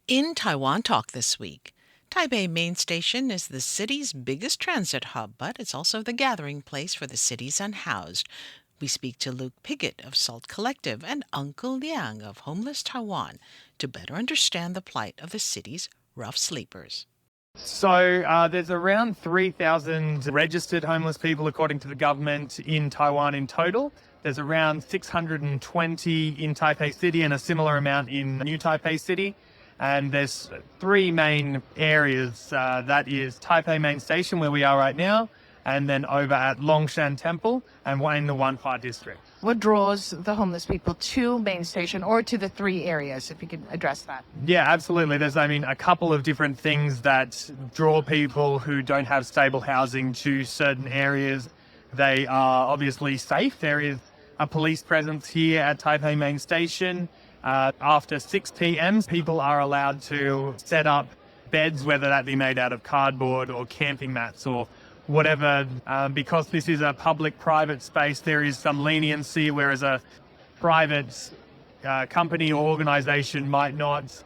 In Taiwan Talk this week, Taipei Main Station is the city's biggest transit hub, but it's also the gathering place for the city's unhoused. We speak to Luke Pigott of Salt Collectiv and Uncle Liang of Homeless Taiwan to better understand the plight of the city's rough sleepers. So there's around 3,000 registered homeless people, according to the government, in Taiwan in total. There's around 620 in Taipei City and a similar amount in New Taipei City. And there's three main areas. That is Taipei Main Station, where we are right now, and then over at Longshan Temple and one in the Wanhua district. What draws the homeless people to Main Station or to the three areas, if you could address that? Yeah, absolutely. There's, a couple of different things that draw people who don't have stable housing to certain areas. They are obviously safe. There is a police presence here at Taipei Main Station. After 6 p.m, people are allowed to set up beds, whether that be made out of cardboard or camping mats or whatever. Because this is a public-private space, there is some leniency, whereas a private company or organisation might not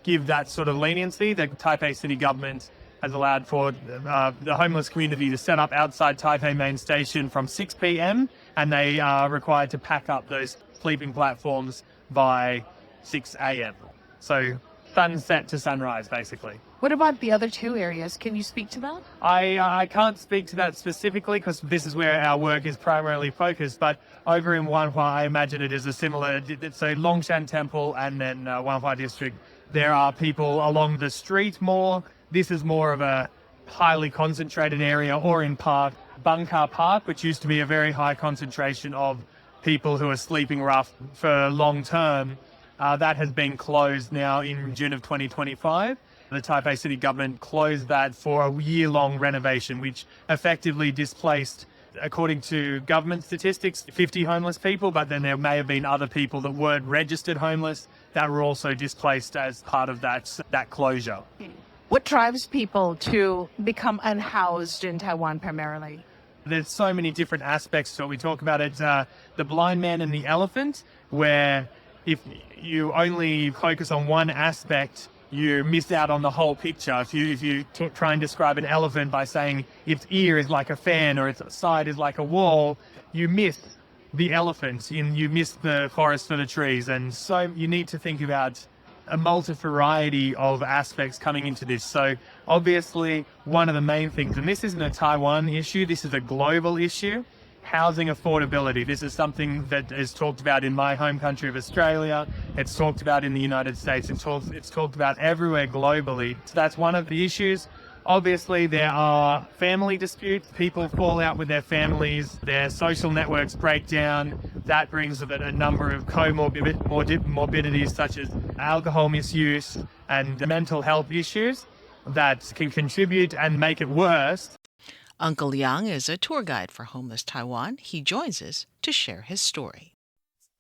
give that sort of leniency. The Taipei City government has allowed for the homeless community to set up outside Taipei Main Station from 6 p.m, and they are required to pack up those sleeping platforms by 6 a.m. So sunset to sunrise, basically. What about the other two areas? Can you speak to that? I can't speak to that specifically because this is where our work is primarily focused, but over in Wanhua, I imagine it is a similar, so Longshan Temple and then Wanhua district, there are people along the street more. This is more of a highly concentrated area, or in part, Bunker Park, which used to be a very high concentration of people who are sleeping rough for long term. That has been closed now in June of 2025. The Taipei City government closed that for a year-long renovation, which effectively displaced, according to government statistics, 50 homeless people, but then there may have been other people that weren't registered homeless that were also displaced as part of that closure. What drives people to become unhoused in Taiwan primarily? There's so many different aspects to it. We talk about it, the blind man and the elephant, where if you only focus on one aspect, you miss out on the whole picture. If you try and describe an elephant by saying its ear is like a fan or its side is like a wall, you miss the elephant, and you miss the forest for the trees. And so you need to think about a multi-variety of aspects coming into this. So obviously one of the main things, and this isn't a Taiwan issue, this is a global issue, housing affordability. This is something that is talked about in my home country of Australia. It's talked about in the United States. It's talked about everywhere globally. So that's one of the issues. Obviously, there are family disputes. People fall out with their families. Their social networks break down. That brings with it a number of comorbidities such as alcohol misuse and mental health issues that can contribute and make it worse. Uncle Liang is a tour guide for Homeless Taiwan. He joins us to share his story.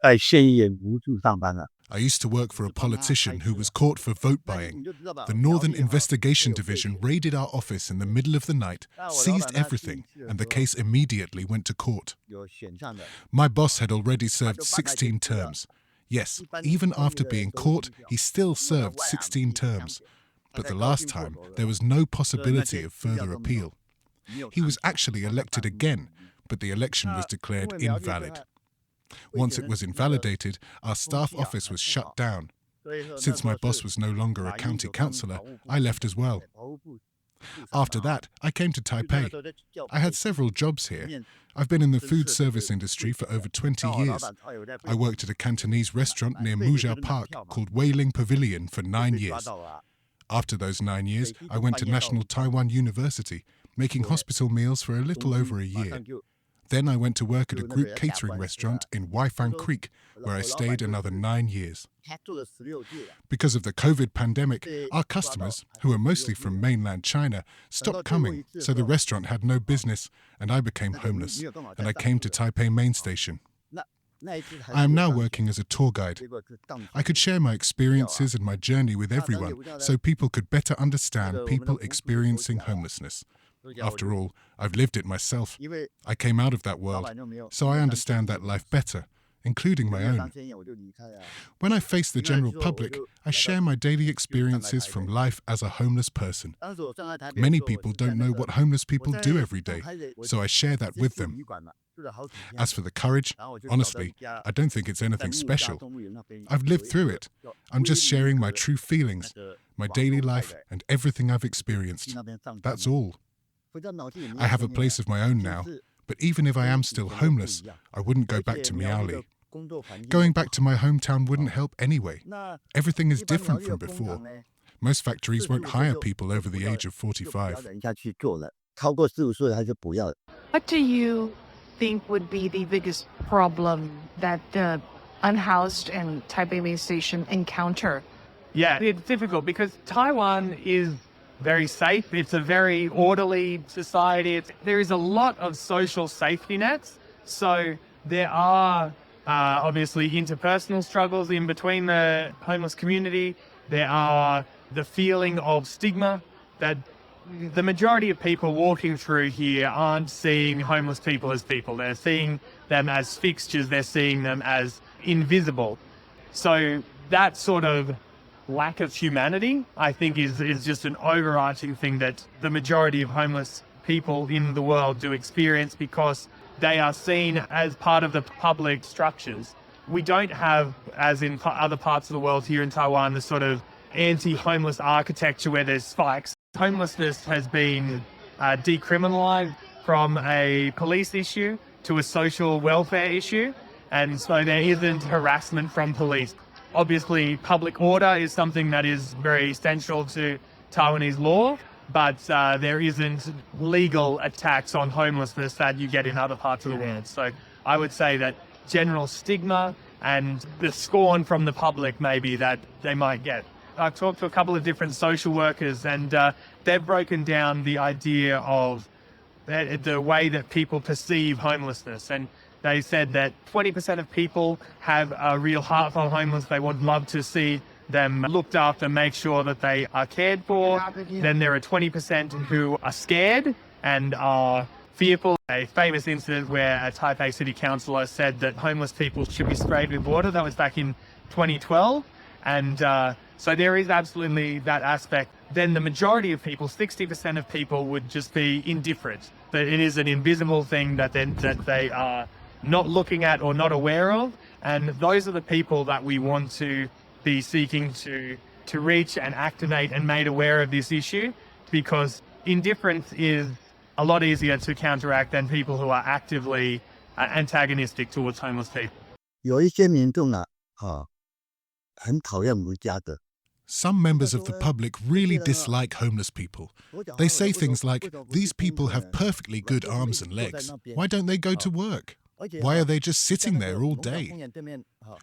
在深夜无助上班了。 I used to work for a politician who was caught for vote buying. The Northern Investigation Division raided our office in the middle of the night, seized everything, and the case immediately went to court. My boss had already served 16 terms. Yes, even after being caught, he still served 16 terms. But the last time, there was no possibility of further appeal. He was actually elected again, but the election was declared invalid. Once it was invalidated, our staff office was shut down. Since my boss was no longer a county councillor, I left as well. After that, I came to Taipei. I had several jobs here. I've been in the food service industry for over 20 years. I worked at a Cantonese restaurant near Muzhou Park called Wailing Pavilion for 9 years. After those 9 years, I went to National Taiwan University, making hospital meals for a little over a year. Then I went to work at a group catering restaurant in Waifang Creek, where I stayed another 9 years. Because of the COVID pandemic, our customers, who are mostly from mainland China, stopped coming, so the restaurant had no business, and I became homeless, and I came to Taipei Main Station. I am now working as a tour guide. I could share my experiences and my journey with everyone, so people could better understand people experiencing homelessness. After all, I've lived it myself. I came out of that world, so I understand that life better. including my own. When I face the general public, I share my daily experiences from life as a homeless person. Many people don't know what homeless people do every day, so I share that with them. As for the courage, honestly, I don't think it's anything special. I've lived through it. I'm just sharing my true feelings, my daily life, and everything I've experienced. That's all. I have a place of my own now, but even if I am still homeless, I wouldn't go back to Miaoli. Going back to my hometown wouldn't help anyway. Everything is different from before. Most factories won't hire people over the age of 45. What do you think would be the biggest problem that the Unhoused and Taipei main station encounter? Yeah, it's difficult because Taiwan is very safe. It's a very orderly society. There is a lot of social safety nets. So there are obviously interpersonal struggles in between the homeless community. There are the feeling of stigma that the majority of people walking through here aren't seeing homeless people as people. They're seeing them as fixtures. They're seeing them as invisible. So that sort of lack of humanity, I think, is just an overarching thing that the majority of homeless people in the world do experience because they are seen as part of the public structures. We don't have, as in other parts of the world here in Taiwan, the sort of anti-homeless architecture where there's spikes. Homelessness has been decriminalized from a police issue to a social welfare issue, and so there isn't harassment from police. Obviously, public order is something that is very essential to Taiwanese law, but there isn't legal attacks on homelessness that you get in other parts of the world. So I would say that general stigma and the scorn from the public maybe that they might get. I've talked to a couple of different social workers and they've broken down the idea of the way that people perceive homelessness. And they said that 20% of people have a real heart for homeless. They would love to see them looked after, make sure that they are cared for. Then there are 20% who are scared and are fearful. A famous incident where a Taipei city councillor said that homeless people should be sprayed with water. That was back in 2012. And so there is absolutely that aspect. Then the majority of people, 60% of people, would just be indifferent. That it is an invisible thing that they are not looking at or not aware of. And those are the people that we want to be seeking to reach and activate and made aware of this issue, because indifference is a lot easier to counteract than people who are actively antagonistic towards homeless people. 有一些民众啊，很讨厌无家的。 Some members of the public really dislike homeless people. They say things like, "These people have perfectly good arms and legs. Why don't they go to work? Why are they just sitting there all day?"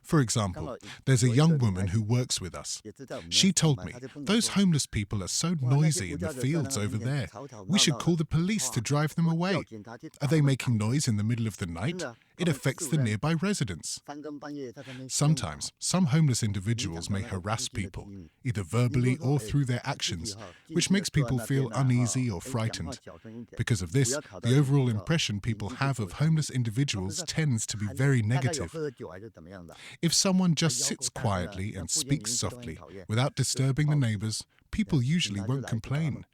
For example, there's a young woman who works with us. She told me, "Those homeless people are so noisy in the fields over there. We should call the police to drive them away. Are they making noise in the middle of the night? It affects the nearby residents." Sometimes, some homeless individuals may harass people, either verbally or through their actions, which makes people feel uneasy or frightened. Because of this, the overall impression people have of homeless individuals tends to be very negative. If someone just sits quietly and speaks softly, without disturbing the neighbors, people usually won't complain.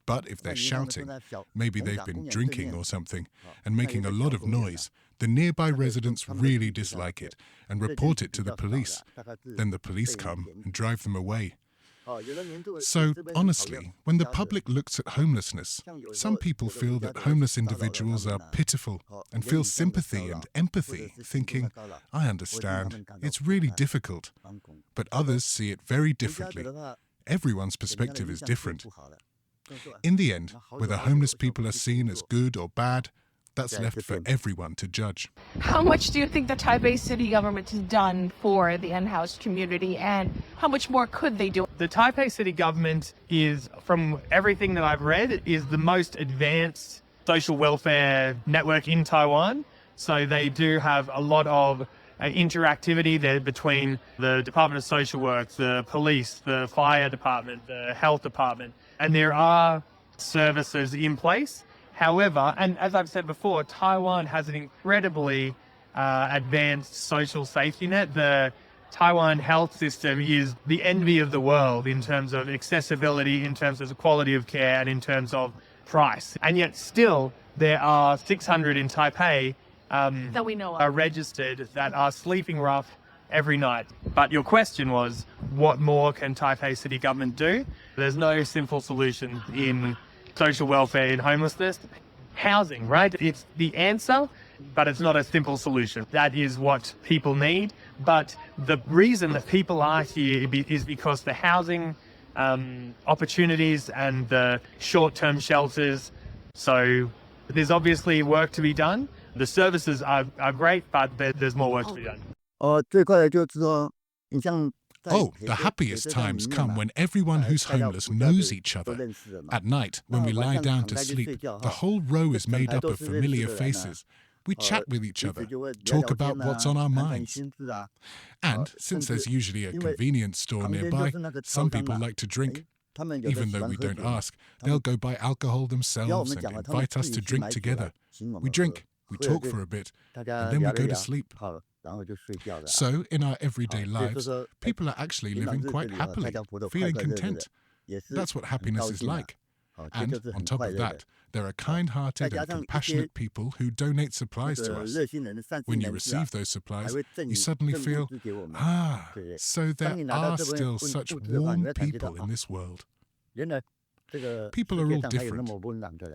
But if they're shouting, maybe they've been drinking or something, and making a lot of noise, the nearby residents really dislike it and report it to the police. Then the police come and drive them away. So, honestly, when the public looks at homelessness, some people feel that homeless individuals are pitiful and feel sympathy and empathy, thinking, "I understand, it's really difficult." But others see it very differently. Everyone's perspective is different. In the end, whether homeless people are seen as good or bad, that's left for everyone to judge. How much do you think the Taipei city government has done for the unhoused community, and how much more could they do? The Taipei city government is, from everything that I've read, is the most advanced social welfare network in Taiwan. So they do have a lot of interactivity there between the Department of Social Work, the police, the fire department, the health department, and there are services in place. However, and as I've said before, Taiwan has an incredibly advanced social safety net. The Taiwan health system is the envy of the world in terms of accessibility, in terms of the quality of care, and in terms of price. And yet still, there are 600 in Taipei That we know of. are registered that are sleeping rough every night. But your question was, what more can Taipei city government do? There's no simple solution in social welfare, in homelessness. Housing, right? It's the answer, but it's not a simple solution. That is what people need. But the reason that people are here is because the housing opportunities and the short-term shelters. So there's obviously work to be done. The services are great, but there's more work to be done. 最快的就是说，你像 Oh, the happiest times come when everyone who's homeless knows each other. At night, when we lie down to sleep, the whole row is made up of familiar faces. We chat with each other, talk about what's on our minds. And since there's usually a convenience store nearby, some people like to drink. Even though we don't ask, they'll go buy alcohol themselves and invite us to drink together. We drink, we talk for a bit, and then we go to sleep. So, in our everyday lives, people are actually living quite happily, feeling content. That's what happiness is like. And on top of that, there are kind-hearted and compassionate people who donate supplies to us. When you receive those supplies, you suddenly feel, so there are still such warm people in this world. People are all different.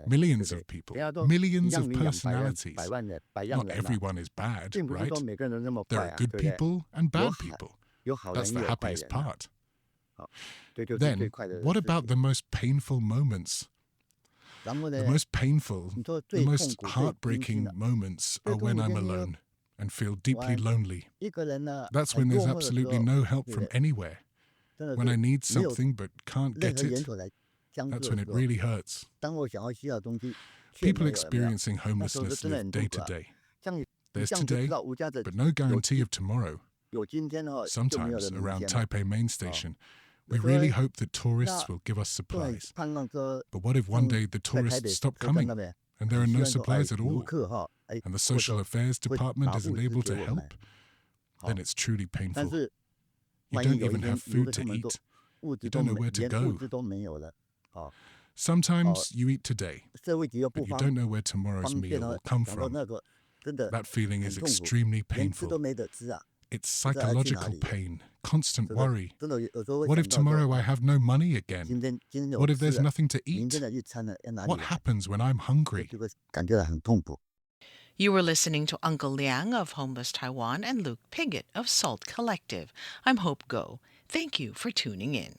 Millions of people, millions of personalities. Not everyone is bad, right? There are good people and bad people. That's the happiest part. Then, what about the most painful moments? The most painful, the most heartbreaking moments are when I'm alone and feel deeply lonely. That's when there's absolutely no help from anywhere. When I need something but can't get it, that's when it really hurts. People experiencing homelessness live day to day. There's today, but no guarantee of tomorrow. Sometimes, around Taipei main station, we really hope that tourists will give us supplies. But what if one day the tourists stop coming and there are no supplies at all, and the Social Affairs Department isn't able to help? Then it's truly painful. You don't even have food to eat. You don't know where to go. Sometimes you eat today, but you don't know where tomorrow's meal will come from. That feeling is extremely painful. It's psychological pain, constant worry. What if tomorrow I have no money again? What if there's nothing to eat? What happens when I'm hungry? You were listening to Uncle Liang of Homeless Taiwan and Luke Pigott of Salt Collectiv. I'm Hope Go. Thank you for tuning in.